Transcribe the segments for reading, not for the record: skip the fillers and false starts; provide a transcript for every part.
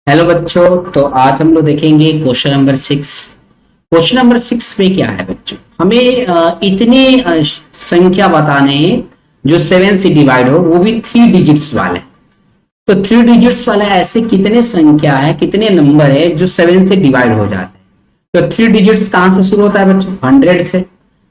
Hello बच्चों। तो आज हम लोग देखेंगे क्वेश्चन नंबर 6। क्वेश्चन नंबर 6 में क्या है बच्चों, हमें इतने संख्या बताने हैं जो 7 से डिवाइड हो, वो भी 3 डिजिट्स वाले। तो 3 डिजिट्स वाले ऐसे कितने संख्या है, कितने नंबर है जो 7 से डिवाइड हो जाते हैं। तो 3 डिजिट्स कहां से शुरू होता है बच्चों? 100 से।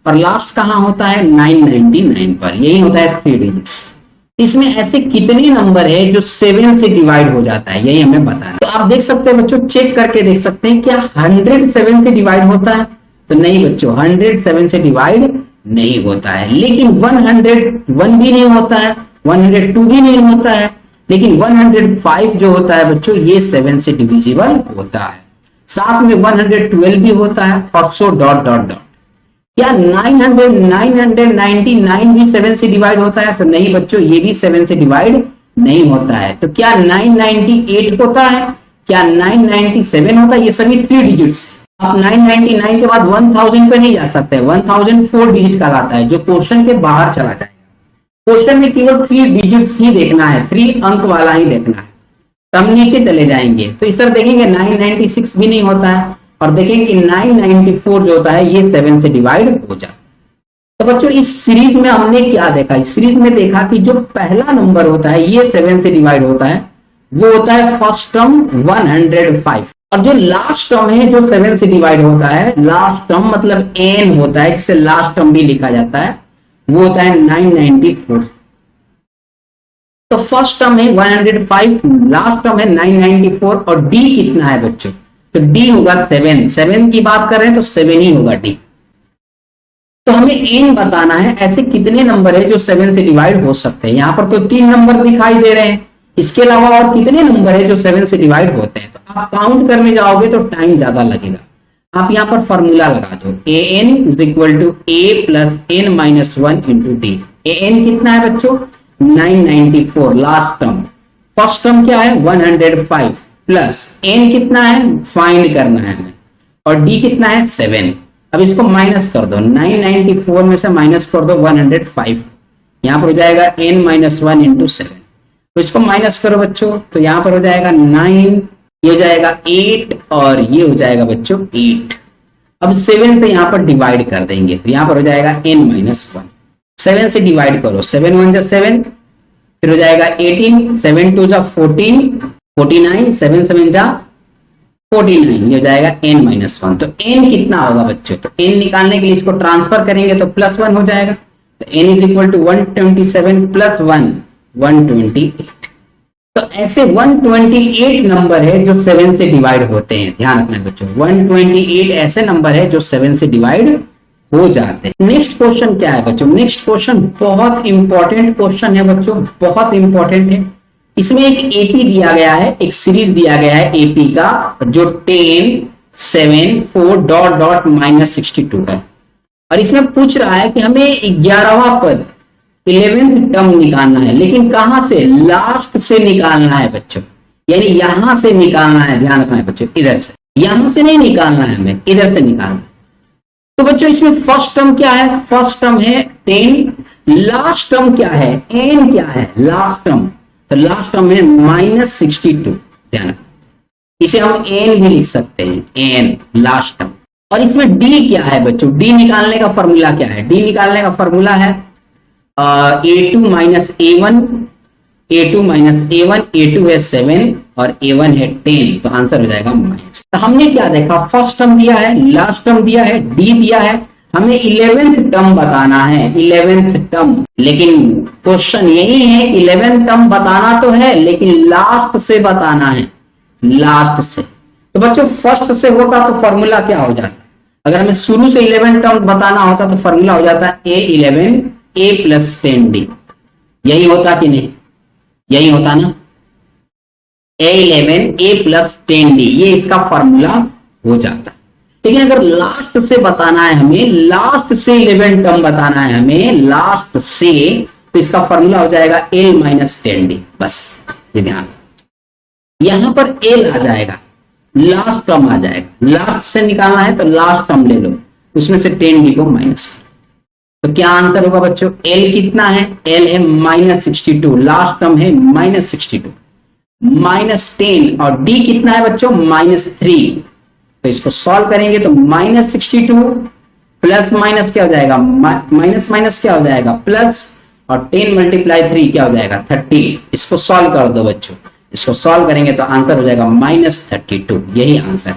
और लास्ट कहां होता है? 999 पर। यही होता है 3 डिजिट्स। इसमें ऐसे कितने नंबर है जो 7 से डिवाइड हो जाता है, यही हमें बताना है। तो आप देख सकते हैं बच्चों, चेक करके देख सकते हैं क्या 100 7 से डिवाइड होता है? तो नहीं बच्चों, 100 7 से डिवाइड नहीं होता है। लेकिन 101 भी नहीं होता है, 102 भी नहीं होता है, लेकिन 105 जो होता है बच्चों, ये 7 से डिविजिबल होता है। साथ में 112 भी होता है और सो डॉट डॉट डॉट। क्या 999 भी 7 से डिवाइड होता है? तो नहीं बच्चों, ये भी 7 से डिवाइड नहीं होता है। तो क्या 998 होता है? क्या 997 होता है? ये सभी 3 डिजिट्स। आप 999 के बाद 1000 पे नहीं जा सकते। 1000 4 डिजिट कहलाता है, जो क्वेश्चन के बाहर चला जाएगा। क्वेश्चन में केवल 3 डिजिट्स ही देखना है, 3 अंक वाला ही देखना है। तो हम नीचे चले जाएंगे तो इस तरह देखेंगे 996 भी नहीं होता है, और देखेंगे कि 994 जो होता है ये 7 से डिवाइड हो जाता है। तो बच्चों इस सीरीज में हमने क्या देखा? इस सीरीज में देखा कि जो पहला नंबर होता है ये 7 से डिवाइड होता है, वो होता है फर्स्ट टर्म 105। और जो लास्ट टर्म है जो 7 से डिवाइड होता है, लास्ट टर्म मतलब n होता है, जिसे लास्ट टर्म भी लिखा जाता है, वो होता है 994। तो फर्स्ट टर्म है 105, लास्ट टर्म है 994, और d कितना है बच्चों? तो d होगा 7 की बात कर रहे हैं तो 7 ही होगा d। तो हमें n बताना है ऐसे कितने नंबर है जो 7 से डिवाइड हो सकते हैं। यहां पर तो 3 नंबर दिखाई दे रहे हैं, इसके अलावा और कितने नंबर है जो 7 से डिवाइड होते हैं? तो आप काउंट करने जाओगे तो टाइम ज्यादा लगेगा। आप यहां पर फॉर्मूला लगा दो, an is equal to a plus n minus 1 into d. an कितना है बच्चों? 994 लास्ट टर्म। फर्स्ट टर्म क्या है? 105 प्लस n कितना है फाइंड करना है हमें, और d कितना है 7। अब इसको माइनस कर दो, 994 में से माइनस कर दो 105, यहां पर हो जाएगा n माइनस 1 इंटू 7। तो इसको माइनस करो बच्चों, तो यहां पर हो जाएगा 9, ये हो जाएगा 8, और ये हो जाएगा बच्चों 8। अब 7 से यहां पर डिवाइड कर देंगे, तो यहां पर हो जाएगा n माइनस 1। 7 से डिवाइड करो, 7 1 जा 7, फिर हो जाएगा 18, 7 2 जा 14, 49, 7 7 जा 49, ये हो जाएगा n माइनस 1। तो n कितना होगा बच्चों? तो n निकालने के लिए इसको ट्रांसफर करेंगे तो प्लस 1 हो जाएगा। तो n is equal to 127 plus 1 128। तो ऐसे 128 नंबर है जो 7 से डिवाइड होते हैं। ध्यान रखना बच्चों, 128 ऐसे नंबर है जो 7 से डिवाइड हो जाते हैं। नेक्स्ट क्वेश्चन क्या है बच्चों? नेक्स्ट क्वेश्चन बहुत इंपॉर्टेंट क्वेश्चन है बच्चों, बहुत इंपॉर्टेंट है। इसमें एक एपी दिया गया है, एक सीरीज दिया गया है एपी का, जो 10 7 4 डॉट डॉट माइनस 62 है। और इसमें पूछ रहा है कि हमें 11वां पद 11th टर्म निकालना है, लेकिन कहां से? लास्ट से निकालना है बच्चों, यानी यहां से निकालना है। ध्यान रखना है बच्चों, इधर से, यहां से नहीं निकालना है हमें, इधर से निकालना है। तो बच्चों इसमें फर्स्ट टर्म क्या है? फर्स्ट टर्म है 10, लास्ट टर्म क्या है? n क्या है लास्ट टर्म? तो लास्ट टर्म है माइनस 62। ध्यान, इसे हम n भी लिख सकते हैं, n लास्ट टर्म। और इसमें d क्या है बच्चों? d निकालने का फॉर्मूला क्या है? d निकालने का फॉर्मूला है a2 minus a1, a2 minus a1, a2 है 7 और a1 है 10, तो आंसर हो जाएगा माइनस। तो हमने क्या देखा? फर्स्ट टर्म दिया है, लास्ट टर्म दिया है, d दिया है, हमें 11th टर्म बताना है, 11th टर्म। लेकिन क्वेश्चन यही है, 11th टर्म बताना तो है लेकिन लास्ट से बताना है, लास्ट से। तो बच्चों फर्स्ट से होता तो फॉर्मूला क्या हो जाता? अगर हमें शुरू से 11th टर्म बताना होता तो फॉर्मूला हो जाता a11 a प्लस 10d। यही होता कि नहीं? यही होता ना, a11 a प्लस 10d, ये इसका फॉर्मूला हो जाता। लेकिन अगर लास्ट से बताना है हमें, लास्ट से 11 टर्म बताना है हमें, लास्ट से, तो इसका फॉर्मूला हो जाएगा l माइनस 10d। बस ये ध्यान, यहां पर l आ जाएगा, लास्ट टर्म आ जाएगा। लास्ट से निकालना है तो लास्ट टर्म ले लो, उसमें से 10d को माइनस। तो क्या आंसर होगा बच्चों? l कितना है? l है माइनस 62, लास्ट टर्म है माइनस 62। -10 और d कितना है बच्चों -3। तो इसको सॉल्व करेंगे तो -62 प्लस माइनस क्या हो जाएगा, माइनस माइनस क्या हो जाएगा प्लस, और 10 मल्टीप्लाई 3 क्या हो जाएगा 30। इसको सॉल्व कर दो बच्चों, इसको सॉल्व करेंगे तो आंसर हो जाएगा -32। यही आंसर।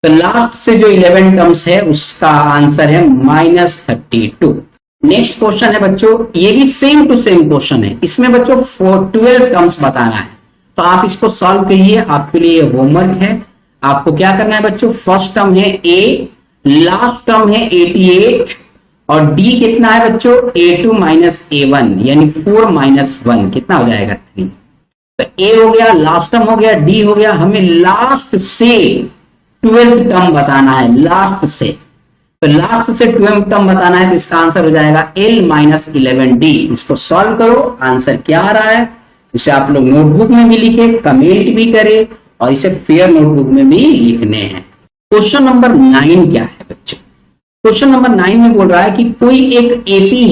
तो लास्ट से जो 11 टर्म्स है उसका आंसर है -32। नेक्स्ट क्वेश्चन है बच्चों, ये भी सेम टू सेम क्वेश्चन है। इसमें बच्चों 12 टर्म्स बताना है, तो आप इसको सॉल्व करिए, आपके लिए होमवर्क है। आपको क्या करना है बच्चों, फर्स्ट टर्म है a, लास्ट टर्म है 88 और d कितना है बच्चों a2 -a1 यानी 4 - 1 कितना हो जाएगा 3। तो a हो गया, लास्ट टर्म हो गया, d हो गया। हमें लास्ट से 12 टर्म बताना है, लास्ट से। तो लास्ट से 12 टर्म बताना है तो इसका आंसर हो जाएगा l - 11d। इसको सॉल्व करो, आंसर क्या आ रहा है इसे आप लोग नोटबुक में भी लिखे, कमेंट भी करें और इसे फेयर नोटबुक में भी लिखने हैं। क्वेश्चन नंबर 9 क्या है बच्चों, क्वेश्चन नंबर 9 में बोल रहा है कि कोई एक एपी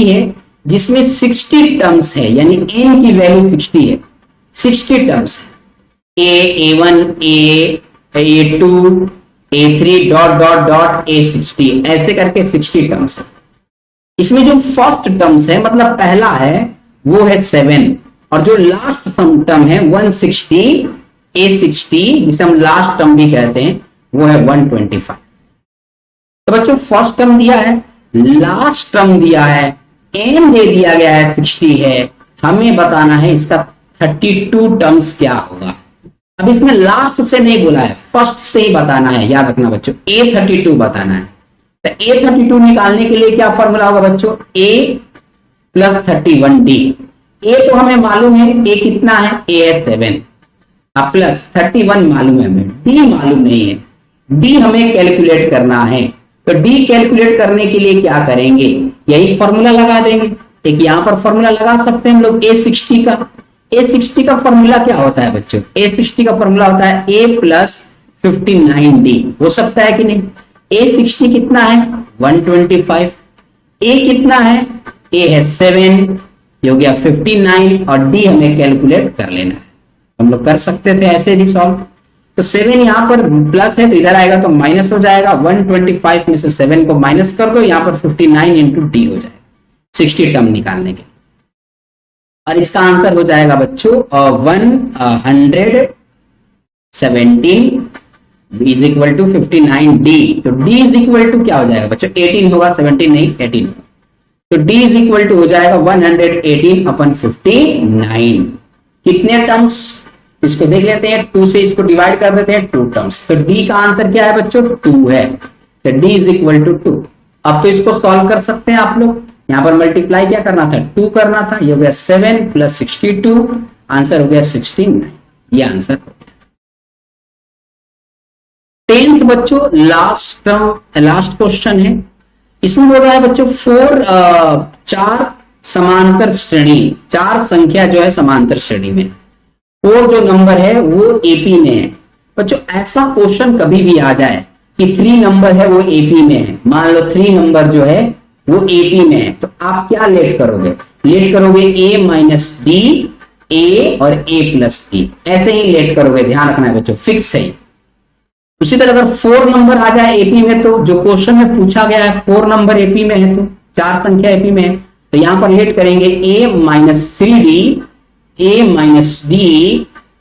है जिसमें 60 टर्म्स है, यानी n की वैल्यू 60 है, 60 टर्म्स है, a1 a2 a3 dot dot dot a60 ऐसे करके 60 टर्म्स है। इसमें जो फर्स्ट टर्म्स है मतलब पहला है वो है 7 और जो लास्ट टर्म है 160 a60 जिसे हम लास्ट टर्म भी कहते हैं वो है 125। तो बच्चों फर्स्ट टर्म दिया है, लास्ट टर्म दिया है, n दे दिया गया है 60 है, हमें बताना है इसका 32 टर्म्स क्या होगा। अब इसमें लास्ट से नहीं बोला है, फर्स्ट से ही बताना है, याद रखना बच्चों a32 बताना है। तो a32 निकालने के लिए क्या फॉर्मूला होगा बच्चों, a + 31d। a तो हमें मालूम है, a कितना है, a है 7 प्लस 31 मालूम है हमें, d मालूम नहीं है, d हमें कैलकुलेट करना है। तो d कैलकुलेट करने के लिए क्या करेंगे, यही फॉर्मूला लगा देंगे। एक यहां पर फॉर्मूला लगा सकते हैं हम लोग a60 का। a60 का फॉर्मूला क्या होता है बच्चों, a60 का फॉर्मूला होता है a + 59d। हो सकता है कि नहीं, a60 कितना है 125, a कितना है, a है 7, ये हो गया 59 और d हमें कैलकुलेट कर लेना है। हम लोग कर सकते थे ऐसे भी सॉल्व। तो 7 यहां पर प्लस है तो इधर आएगा तो माइनस हो जाएगा, 125 में से 7 को माइनस कर दो, यहां पर 59 इंटू डी हो जाएगा 60 टर्म निकालने के। और इसका आंसर हो जाएगा बच्चों 117 इज इक्वल टू 59d। तो d इज इक्वल टू क्या हो जाएगा बच्चों 18 होगा, 17 नहीं 18 होगा। तो d इज इक्वल टू हो जाएगा 118/59। कितने टर्म्स इसको देख लेते हैं, 2 से इसको डिवाइड कर देते हैं, 2 टर्म्स। तो d का आंसर क्या है बच्चों 2 है, तो d इज इक्वल टू 2। अब तो इसको सॉल्व कर सकते हैं आप लोग, यहां पर मल्टीप्लाई क्या करना था 2 करना था, ये हो गया 7 + 62, आंसर हो गया 69। ये आंसर 10th बच्चों लास्ट क्वेश्चन है। इसमें बोल रहा है बच्चों 4 समांतर श्रेणी, 4 संख्या जो है समांतर श्रेणी में, 4 जो नंबर है वो एपी में है। बच्चों ऐसा क्वेश्चन कभी भी आ जाए कि 3 नंबर है वो एपी में है, मान लो 3 नंबर जो है वो एपी में है, तो आप क्या लेट करोगे, a - d, a और a + d ऐसे ही लेट करोगे, ध्यान रखना है बच्चों फिक्स है। उसी तरह अगर 4 नंबर आ जाए एपी में, तो जो क्वेश्चन में पूछा गया है 4 नंबर एपी में है तो 4 संख्या एपी में है, तो यहां पर लेट करेंगे a - 3d, a - d,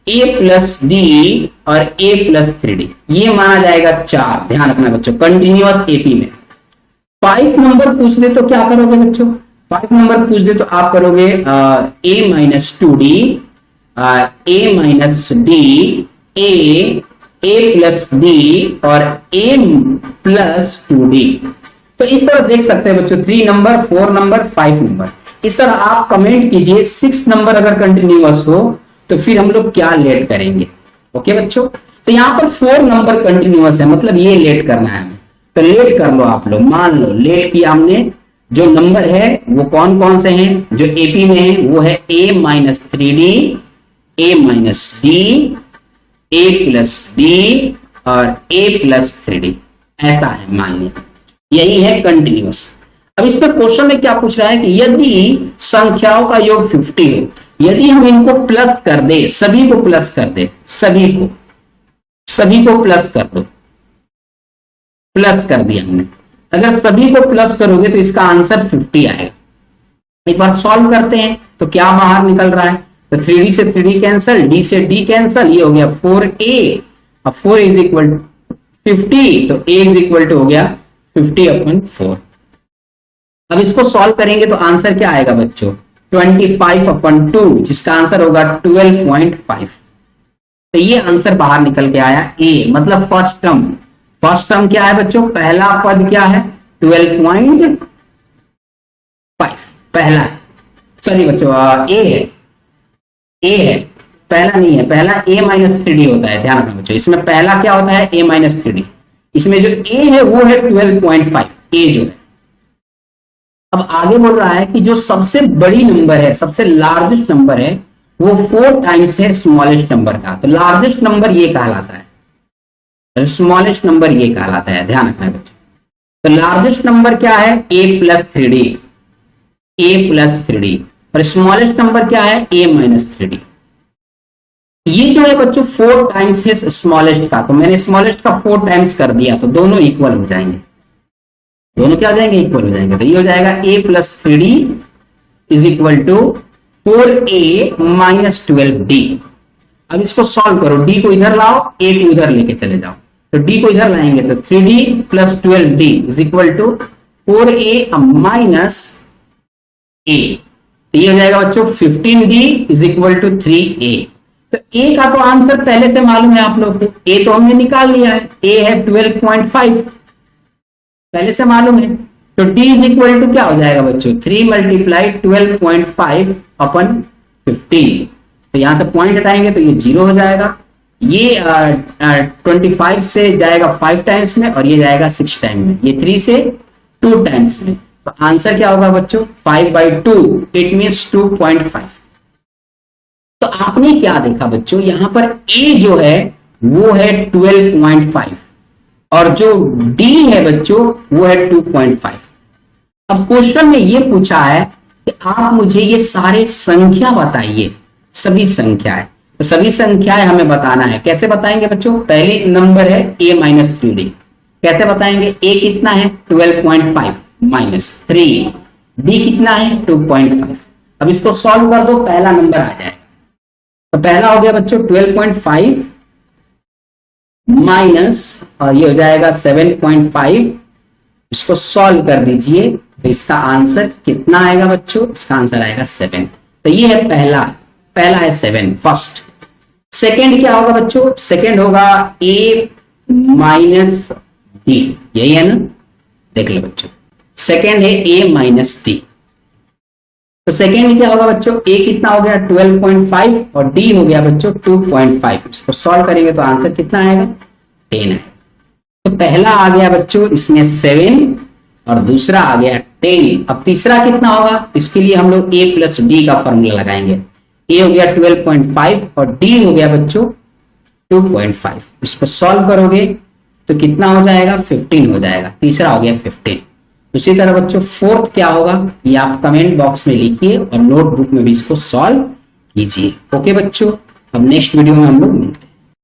a + d और a + 3d, ये माना जाएगा 4। ध्यान रखना बच्चों कंटिन्यूअस एपी में। 5 नंबर पूछ दे तो क्या करोगे बच्चों, 5 नंबर पूछ दे तो आप करोगे a - 2d, a - d, a + d और a + 2d। तो इस तरह देख सकते हैं बच्चों 3 नंबर, 4 नंबर, 5 नंबर। इस तरह आप कमेंट कीजिए 6 नंबर अगर कंटिन्यूअस हो तो फिर हम लोग क्या लेट करेंगे। ओके बच्चों, तो यहां पर 4 नंबर कंटिन्यूअस है, मतलब ये लेट करना है, तो लेट कर लो आप लोग। मान लो लेट किया हमने, जो नंबर है वो कौन कौन से हैं, जो एपी में है वो है a - 3d, a - d, a + d और a + 3d, ऐसा है मान लिया, यही है कंटिन्यूअस। अब इस पर क्वेश्चन में क्या पूछ रहा है कि यदि संख्याओं का योग 50 हो, यदि हम इनको प्लस कर दे, सभी को प्लस कर दे, सभी को प्लस कर दो, प्लस कर दिया हमने। अगर सभी को प्लस करोगे तो इसका आंसर 50 आएगा। एक बार सॉल्व करते हैं तो क्या बाहर निकल रहा है, तो 3D से 3D कैंसल, D से D कैंसल, ये हो गया 4A, अब 4 इज इक्वल टू 50, तो A इज इक्वल टू हो गया 50/4। अब इसको सॉल्व करेंगे तो आंसर क्या आएगा बच्चों, 25/2, जिसका आंसर होगा 12.5। तो ये आंसर बाहर निकल के आया A, मतलब फर्स्ट टर्म। फर्स्ट टर्म क्या है बच्चों, पहला पद क्या है, 12.5 पहला है, सॉरी बच्चों A है, पहला नहीं है, पहला A-3D होता है, ध्यान रखना बच्चों। इसमें पहला क्या होता है, A-3D। इसमें जो A है वो है 12.5, A जो है। अब आगे बोल रहा है कि जो सबसे बड़ी नंबर है, सबसे लार्जेस्ट नंबर है, वो 4 टाइम्स है स्मॉलेस्ट नंबर का। तो लार्जेस्ट नंबर ये कहलाता है, स्मॉलेस्ट नंबर ये कहलाता है, ध्यान रखना बच्चों। तो लार्जेस्ट नंबर क्या है, A+3D, A+3D, और स्मॉलेस्ट नंबर क्या है, A-3D। ये जो है बच्चों 4 टाइम्स है स्मॉलेस्ट का, तो मैंने स्मॉलेस्ट का 4 टाइम्स कर दिया, तो दोनों इक्वल हो जाएंगे, दोनों क्या हो जाएंगे, इक्वल हो जाएंगे। तो ये हो जाएगा A+3D is equal to 4A-12D। अब इसको सॉल्व करो, D को इधर लाओ, A को इधर लेके चले जाओ, तो D को इधर लाएंगे तो 3D + 12D is equal to 4A - A। तो ये हो जाएगा बच्चों 15D is equal to 3A। तो A का तो आंसर पहले से मालूम है आप लोग को, A तो हमने निकाल लिया है, A है 12.5, पहले से मालूम है। तो D इज इक्वल टू क्या हो जाएगा बच्चों, 3 × 12.5/15। तो यहां से पॉइंट हटाएंगे तो ये 0 हो जाएगा, ये 25 से जाएगा 5 टाइम्स में, और ये जाएगा 6 टाइम में, ये 3 से 2 टाइम्स में। तो आंसर क्या होगा बच्चों, 5/2, इट मीन्स 2.5। तो आपने क्या देखा बच्चों, यहां पर A जो है वो है 12.5 और जो D है बच्चों वो है 2.5। अब क्वेश्चन में ये पूछा है कि आप मुझे ये सारे संख्या बताइए, सभी संख्याएं। तो सभी संख्याएं हमें बताना है, कैसे बताएंगे बच्चों, पहले नंबर है A-3D, कैसे बताएंगे, A कितना है 12.5 - 3, D कितना है 2.5। अब इसको सॉल्व कर दो, पहला नंबर आ जाए। तो पहला हो गया बच्चों 12.5 माइनस, और ये हो जाएगा 7.5। इसको सॉल्व कर दीजिए तो इसका आंसर कितना आएगा बच्चों, इसका आंसर आएगा 7। तो ये है पहला है 7 फर्स्ट। सेकंड क्या होगा बच्चों, सेकंड होगा A - D, यही है ना, देख लो बच्चों, सेकंड है A - D। तो सेकेंड क्या होगा बच्चों, A कितना हो गया 12.5 और D हो गया बच्चों 2.5। इसको सॉल्व करेंगे तो आंसर कितना आएगा, 10 है। तो पहला आ गया बच्चों इसमें 7 और दूसरा आ गया 10। अब तीसरा कितना होगा, इसके लिए हम लोग A + D का फॉर्मूला लगाएंगे। A हो गया 12.5 और D हो गया बच्चों 2.5। इसको सॉल्व करोगे तो कितना हो जाएगा, 15 हो जाएगा, तीसरा हो गया 15। उसी तरह बच्चों फोर्थ क्या होगा, ये आप कमेंट बॉक्स में लिखिए और नोटबुक में भी इसको सॉल्व कीजिए। ओके बच्चों, अब नेक्स्ट वीडियो में हम लोग मिलते हैं।